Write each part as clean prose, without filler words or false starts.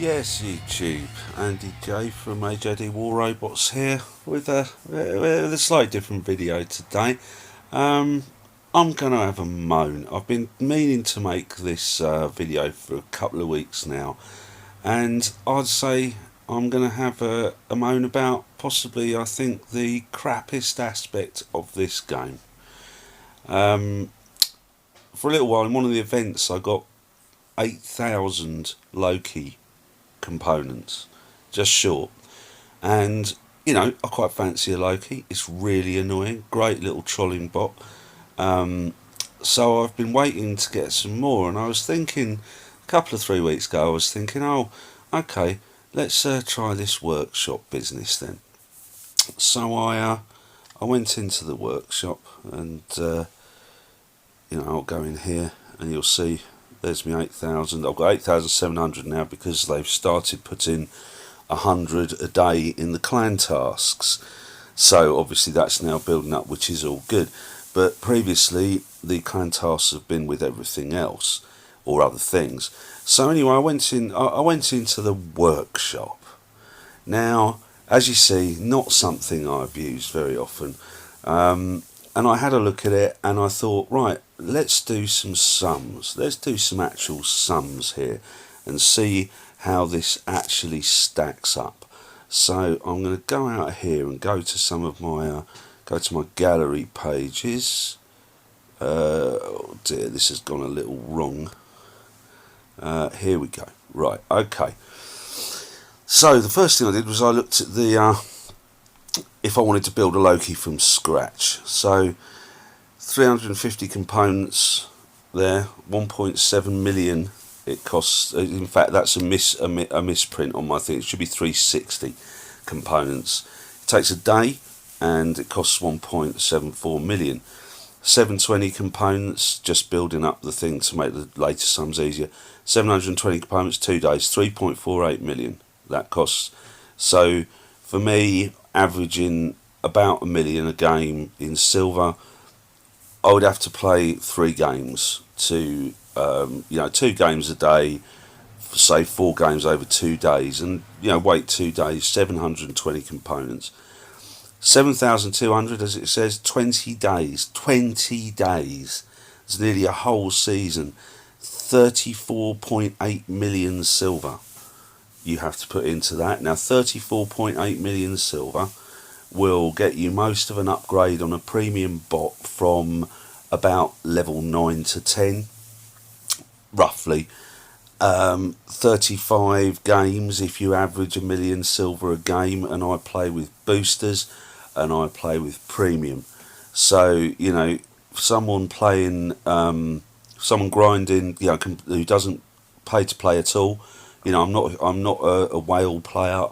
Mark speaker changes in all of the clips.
Speaker 1: Yes, YouTube. Andy J from AJD War Robots here with a slightly different video today. Um, I'm going to have a moan. I've been meaning to make this video for a couple of weeks now, and I'd say I'm going to have a moan about possibly, I think, the crappiest aspect of this game. Um, for a little while, in one of the events, I got 8,000 Loki components, just short. And I quite fancy a Loki. It's really annoying. Great little trolling bot. So I've been waiting to get some more, and I was thinking a couple of 3 weeks ago. I was thinking, oh, okay, let's try this workshop business then. So I went into the workshop, and I'll go in here, and you'll see there's my 8,000. I've got 8,700 now because they've started putting 100 a day in the clan tasks. So obviously that's now building up, which is all good. But previously the clan tasks have been with everything else or other things. So anyway, I went into the workshop. Now, as you see, not something I've used very often. And I had a look at it and I thought, right, let's do some sums. Let's do some actual sums here and see how this actually stacks up. So I'm going to go out here and go to some of my gallery pages. Oh dear, this has gone a little wrong. Here we go. Right, okay. So the first thing I did was I looked at the if I wanted to build a Loki from scratch. So 350 components there, 1.7 million it costs. In fact, that's a misprint on my thing. It should be 360 components. It takes a day and it costs 1.74 million. 720 components, just building up the thing to make the later sums easier. 720 components, 2 days, 3.48 million that costs. So for me, averaging about 1 million a game in silver, I would have to play 3 games to 2 games a day, say 4 games over 2 days, and wait 2 days, 720 components, 7,200 as it says, 20 days. It's nearly a whole season. 34.8 million silver you have to put into that. Now 34.8 million silver will get you most of an upgrade on a premium bot from about level 9 to 10 roughly. 35 games if you average 1 million silver a game, and I play with boosters and I play with premium. So someone playing someone grinding who doesn't pay to play at all, I'm not a whale player.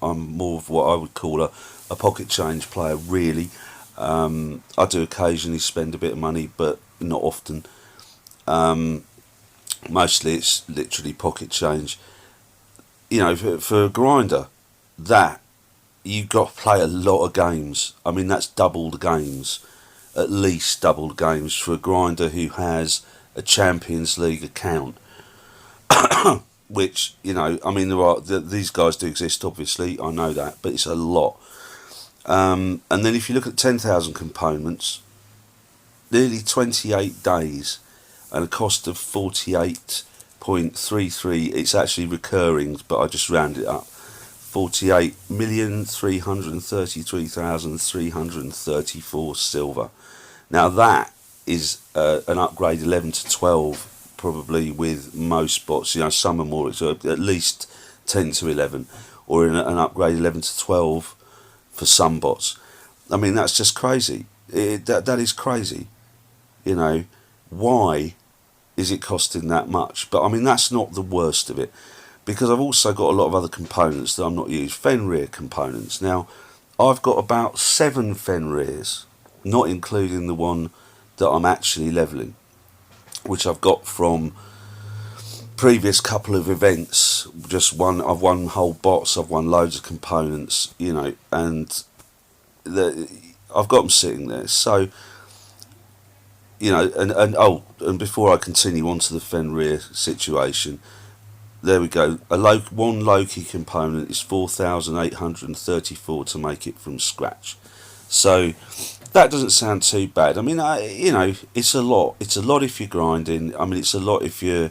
Speaker 1: I'm more of what I would call a pocket change player, really. I do occasionally spend a bit of money, but not often. Mostly it's literally pocket change. For a grinder, that you've got to play a lot of games. I mean, that's double the games, at least double the games for a grinder who has a Champions League account. Which these guys do exist, obviously, I know that, but it's a lot. And then if you look at 10,000 components, nearly 28 days and a cost of 48.33. It's actually recurring, but I just round it up. 48,333,334 silver. Now that is an upgrade 11 to 12 probably with most bots. Some are more, at least 10 to 11, or an upgrade 11 to 12 for some bots. I mean, that's just crazy. That is crazy. Why is it costing that much? But I mean, that's not the worst of it, because I've also got a lot of other components that I'm not using. Fenrir components. Now, I've got about 7 Fenrirs, not including the one that I'm actually leveling, which I've got from previous couple of events. I've won whole bots, I've won loads of components, and I've got them sitting there. So and before I continue on to the Fenrir situation, there we go. One Loki component is 4,834 to make it from scratch. So that doesn't sound too bad. I mean, it's a lot. It's a lot if you're grinding. I mean, it's a lot if you're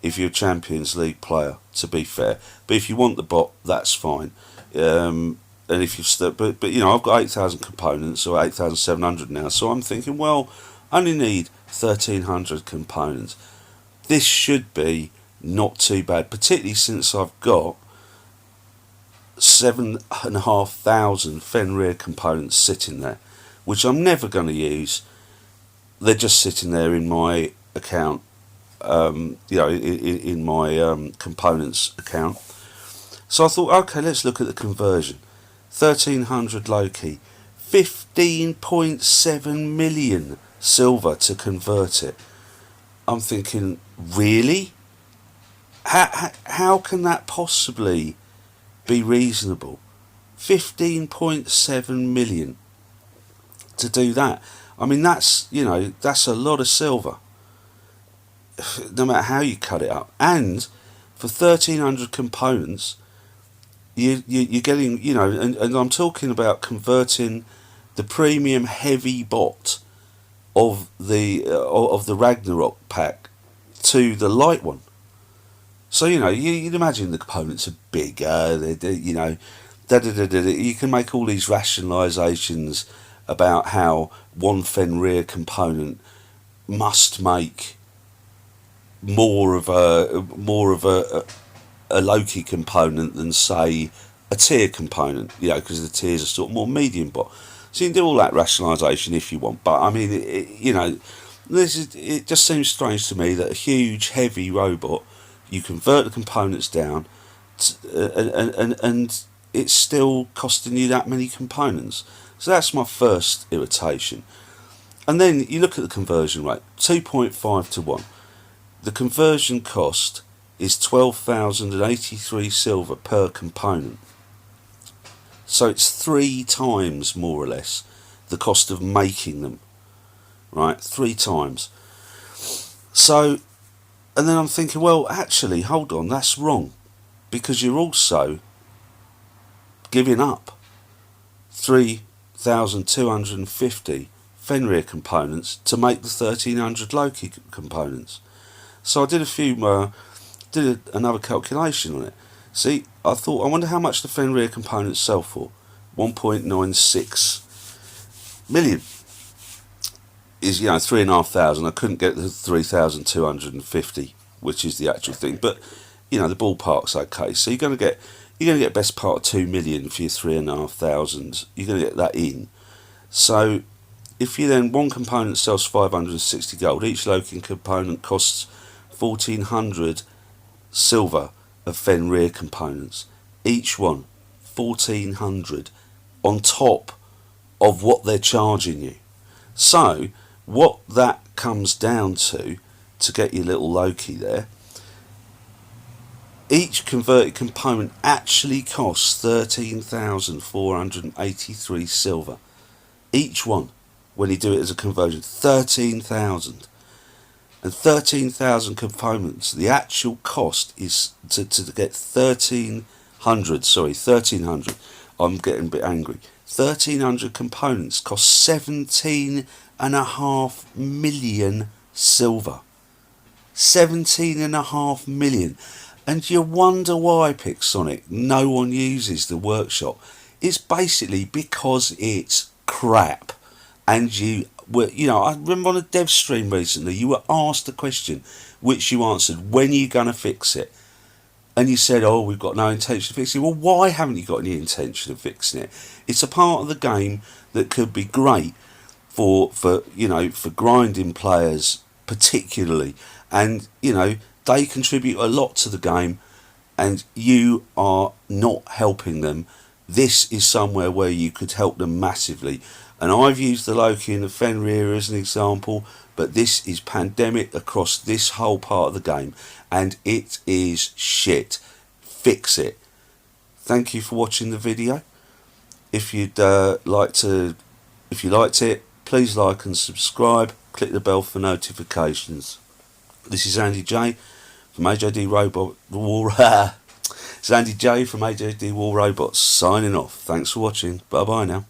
Speaker 1: a Champions League player. To be fair, but if you want the bot, that's fine. And if you but I've got 8,000 components or 8,700 now. So I'm thinking, well, I only need 1,300 components. This should be not too bad, particularly since I've got 7,500 Fenrir components sitting there, which I'm never going to use. They're just sitting there in my account, in my components account. So I thought, okay, let's look at the conversion. 1,300 Loki, 15.7 million silver to convert it. I'm thinking, really? How can that possibly be reasonable? 15.7 million to do that. I mean, that's a lot of silver, no matter how you cut it up. And for 1,300 components, you're getting, and I'm talking about converting the premium heavy bot of the Ragnarok pack to the light one. So you'd imagine the components are bigger. You can make all these rationalisations about how one Fenrir component must make more of a Loki component than, say, a tier component. Because the tiers are sort of more medium bot. So you can do all that rationalisation if you want. But I mean, it just seems strange to me that a huge heavy robot, you convert the components down, and it's still costing you that many components. So that's my first irritation. And then you look at the conversion rate, 2.5 to 1. The conversion cost is 12,083 silver per component. So it's 3 times, more or less, the cost of making them. Right, 3 times. So, and then I'm thinking, well, actually, hold on, that's wrong. Because you're also giving up 3,250 Fenrir components to make the 1,300 Loki components. So I did another calculation on it. See, I thought, I wonder how much the Fenrir components sell for. 1.96 million is 3,500. I couldn't get the 3,250, which is the actual thing, but the ballpark's okay. So you're going to get best part of 2 million for your 3,500. You're going to get that in. So if you then, one component sells 560 gold, each Loki component costs 1,400 silver of Fenrir components. Each one 1,400 on top of what they're charging you. So what that comes down to get your little Loki there, each converted component actually costs 13,483 silver. Each one, when you do it as a conversion, 13,000. And 13,000 components, the actual cost is to get 1,300, I'm getting a bit angry. 1,300 components cost 17.5 million silver. 17.5 million. And you wonder why, Pixonic, no one uses the workshop. It's basically because it's crap. And I remember on a dev stream recently, you were asked a question which you answered, when are you going to fix it? And you said, oh, we've got no intention of fixing it. Well, why haven't you got any intention of fixing it? It's a part of the game that could be great for grinding players particularly. And, they contribute a lot to the game and you are not helping them. This is somewhere where you could help them massively. And I've used the Loki and the Fenrir as an example, but this is pandemic across this whole part of the game, and it is shit. Fix it. Thank you for watching the video. If you liked it, please like and subscribe. Click the bell for notifications. This is Andy J from AJD Robot War. It's Andy J from AJD War Robots signing off. Thanks for watching. Bye bye now.